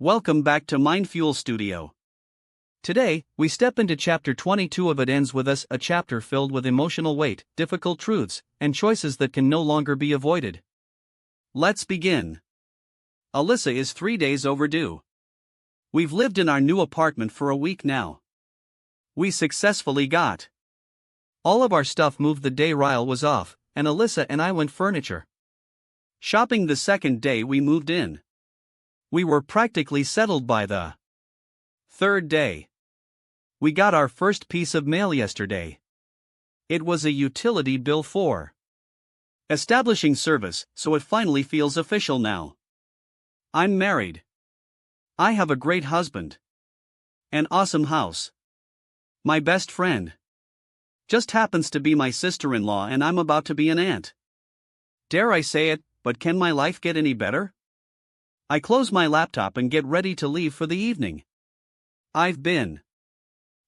Welcome back to Mindfuel Studio. Today, we step into chapter 22 of It Ends With Us, a chapter filled with emotional weight, difficult truths, and choices that can no longer be avoided. Let's begin. Alyssa is 3 days overdue. We've lived in our new apartment for a week now. We successfully got all of our stuff moved the day Ryle was off, and Alyssa and I went furniture shopping the second day we moved in. We were practically settled by the third day. We got our first piece of mail yesterday. It was a utility bill for establishing service, so it finally feels official now. I'm married. I have a great husband. An awesome house. My best friend just happens to be my sister-in-law, and I'm about to be an aunt. Dare I say it, but can my life get any better? I close my laptop and get ready to leave for the evening. I've been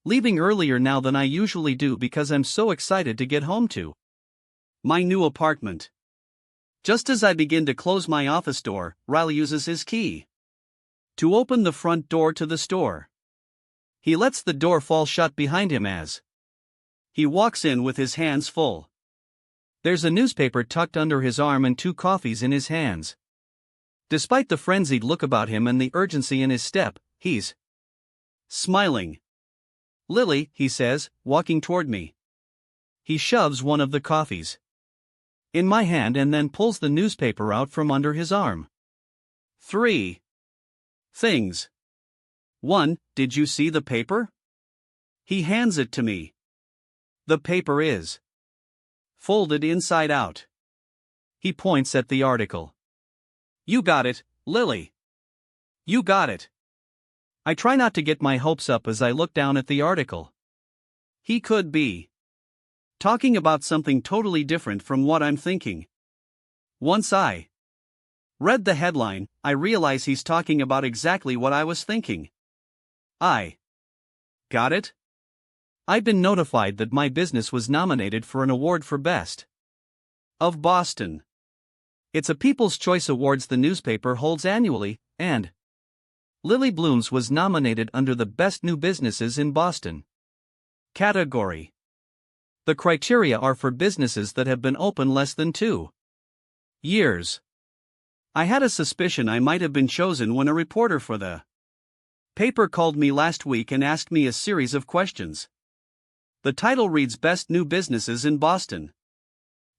leaving earlier now than I usually do because I'm so excited to get home to my new apartment. Just as I begin to close my office door, Ryle uses his key to open the front door to the store. He lets the door fall shut behind him as he walks in with his hands full. There's a newspaper tucked under his arm and 2 coffees in his hands. Despite the frenzied look about him and the urgency in his step, he's smiling. "Lily," he says, walking toward me. He shoves one of the coffees in my hand and then pulls the newspaper out from under his arm. 3 things. 1. Did you see the paper? He hands it to me. The paper is folded inside out. He points at the article. You got it, Lily. You got it. I try not to get my hopes up as I look down at the article. He could be talking about something totally different from what I'm thinking. Once I read the headline, I realize he's talking about exactly what I was thinking. I got it? I've been notified that my business was nominated for an award for Best of Boston. It's a People's Choice Awards the newspaper holds annually, and Lily Bloom's was nominated under the Best New Businesses in Boston category. The criteria are for businesses that have been open less than 2 years. I had a suspicion I might have been chosen when a reporter for the paper called me last week and asked me a series of questions. The title reads Best New Businesses in Boston.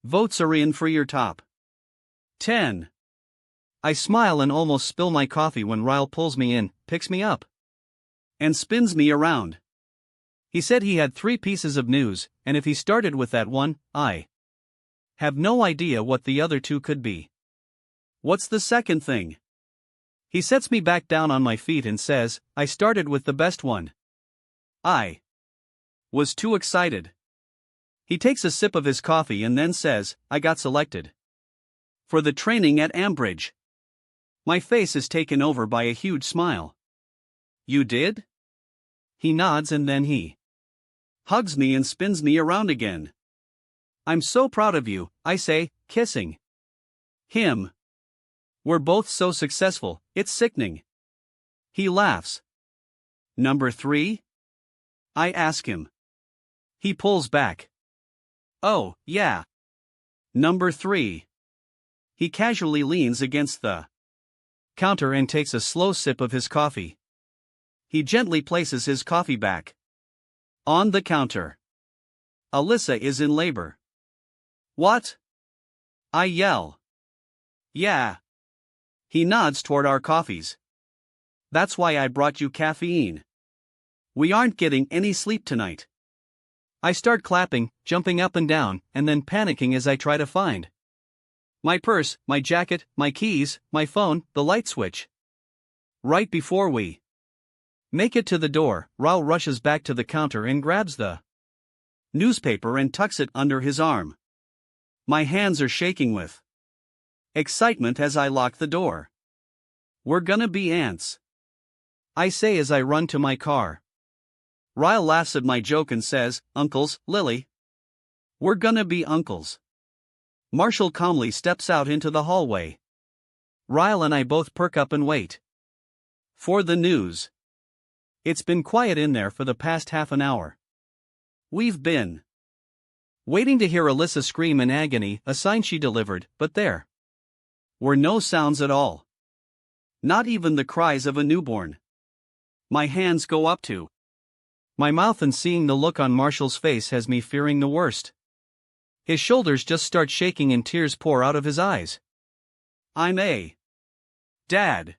Votes are in for your top 10. I smile and almost spill my coffee when Ryle pulls me in, picks me up, and spins me around. He said he had 3 pieces of news, and if he started with that one, I have no idea what the other 2 could be. What's the second thing? He sets me back down on my feet and says, I started with the best one. I was too excited. He takes a sip of his coffee and then says, I got selected for the training at Ambridge. My face is taken over by a huge smile. You did? He nods and then he hugs me and spins me around again. I'm so proud of you, I say, kissing him. We're both so successful, it's sickening. He laughs. Number 3? I ask him. He pulls back. Oh, yeah. Number 3. He casually leans against the counter and takes a slow sip of his coffee. He gently places his coffee back on the counter. Alyssa is in labor. What? I yell. Yeah. He nods toward our coffees. That's why I brought you caffeine. We aren't getting any sleep tonight. I start clapping, jumping up and down, and then panicking as I try to find my purse, my jacket, my keys, my phone, the light switch. Right before we make it to the door, Ryle rushes back to the counter and grabs the newspaper and tucks it under his arm. My hands are shaking with excitement as I lock the door. We're gonna be aunts, I say as I run to my car. Ryle laughs at my joke and says, Uncles, Lily. We're gonna be uncles. Marshall calmly steps out into the hallway. Ryle and I both perk up and wait. For the news. It's been quiet in there for the past half an hour. We've been waiting to hear Alyssa scream in agony, a sign she delivered, but there were no sounds at all. Not even the cries of a newborn. My hands go up to my mouth, and seeing the look on Marshall's face has me fearing the worst. His shoulders just start shaking and tears pour out of his eyes. I'm a dad.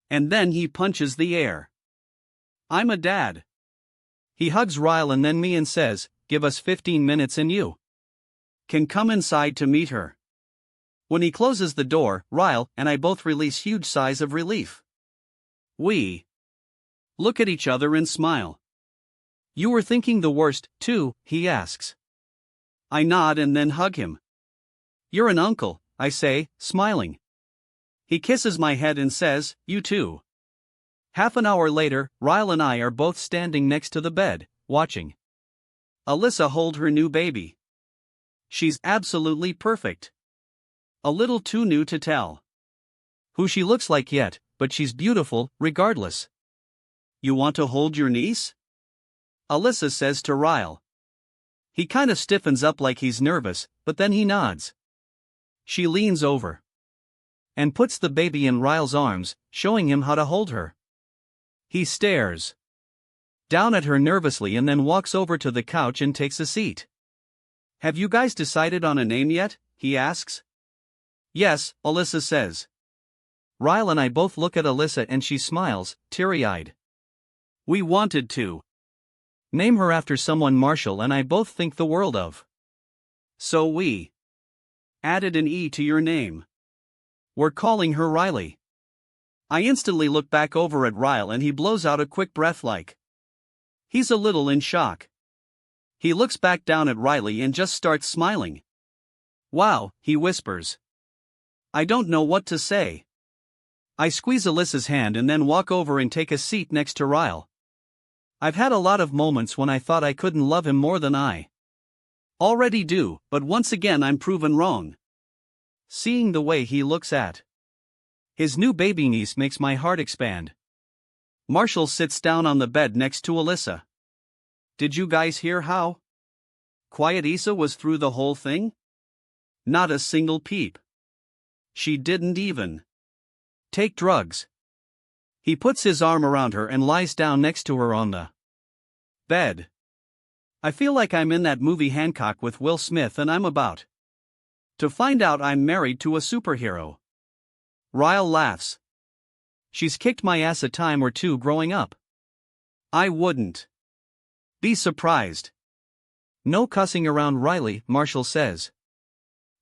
And then he punches the air. I'm a dad. He hugs Ryle and then me and says, give us 15 minutes and you can come inside to meet her. When he closes the door, Ryle and I both release huge sighs of relief. We look at each other and smile. You were thinking the worst, too, he asks. I nod and then hug him. You're an uncle, I say, smiling. He kisses my head and says, you too. Half an hour later, Ryle and I are both standing next to the bed, watching Alyssa hold her new baby. She's absolutely perfect. A little too new to tell who she looks like yet, but she's beautiful, regardless. You want to hold your niece? Alyssa says to Ryle. He kind of stiffens up like he's nervous, but then he nods. She leans over and puts the baby in Ryle's arms, showing him how to hold her. He stares down at her nervously and then walks over to the couch and takes a seat. Have you guys decided on a name yet? He asks. Yes, Alyssa says. Ryle and I both look at Alyssa and she smiles, teary-eyed. We wanted to name her after someone Marshall and I both think the world of. So we added an E to your name. We're calling her Riley. I instantly look back over at Ryle and he blows out a quick breath like he's a little in shock. He looks back down at Riley and just starts smiling. Wow, he whispers. I don't know what to say. I squeeze Alyssa's hand and then walk over and take a seat next to Ryle. I've had a lot of moments when I thought I couldn't love him more than I already do, but once again I'm proven wrong. Seeing the way he looks at his new baby niece makes my heart expand. Marshall sits down on the bed next to Alyssa. Did you guys hear how quiet Issa was through the whole thing? Not a single peep. She didn't even take drugs. He puts his arm around her and lies down next to her on the bed. I feel like I'm in that movie Hancock with Will Smith and I'm about to find out I'm married to a superhero. Ryle laughs. She's kicked my ass a time or two growing up. I wouldn't be surprised. No cussing around Riley, Marshall says.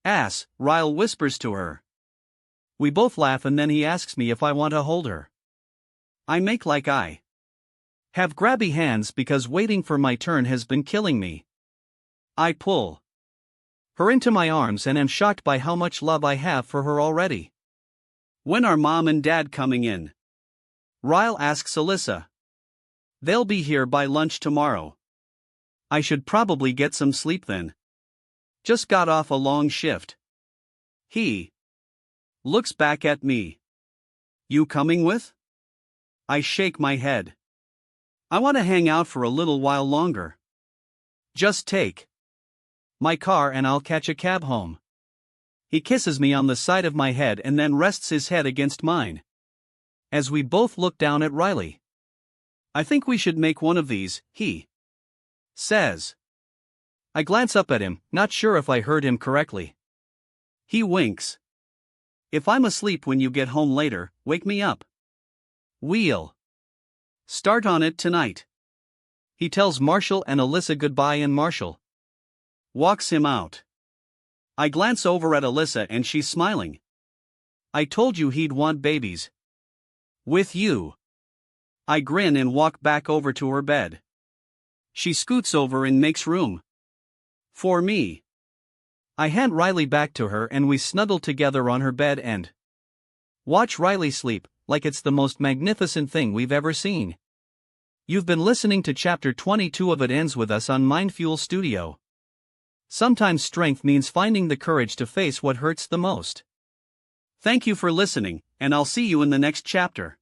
Ass, Ryle whispers to her. We both laugh and then he asks me if I want to hold her. I make like I have grabby hands because waiting for my turn has been killing me. I pull her into my arms and am shocked by how much love I have for her already. When are Mom and Dad coming in? Ryle asks Alyssa. They'll be here by lunch tomorrow. I should probably get some sleep then. Just got off a long shift. He looks back at me. You coming with? I shake my head. I want to hang out for a little while longer. Just take my car and I'll catch a cab home. He kisses me on the side of my head and then rests his head against mine. As we both look down at Riley. I think we should make one of these, he says. I glance up at him, not sure if I heard him correctly. He winks. If I'm asleep when you get home later, wake me up. We'll start on it tonight. He tells Marshall and Alyssa goodbye and Marshall walks him out. I glance over at Alyssa and she's smiling. I told you he'd want babies. With you. I grin and walk back over to her bed. She scoots over and makes room for me. I hand Riley back to her and we snuggle together on her bed and watch Riley sleep, like it's the most magnificent thing we've ever seen. You've been listening to Chapter 22 of It Ends With Us on Mindfuel Studio. Sometimes strength means finding the courage to face what hurts the most. Thank you for listening, and I'll see you in the next chapter.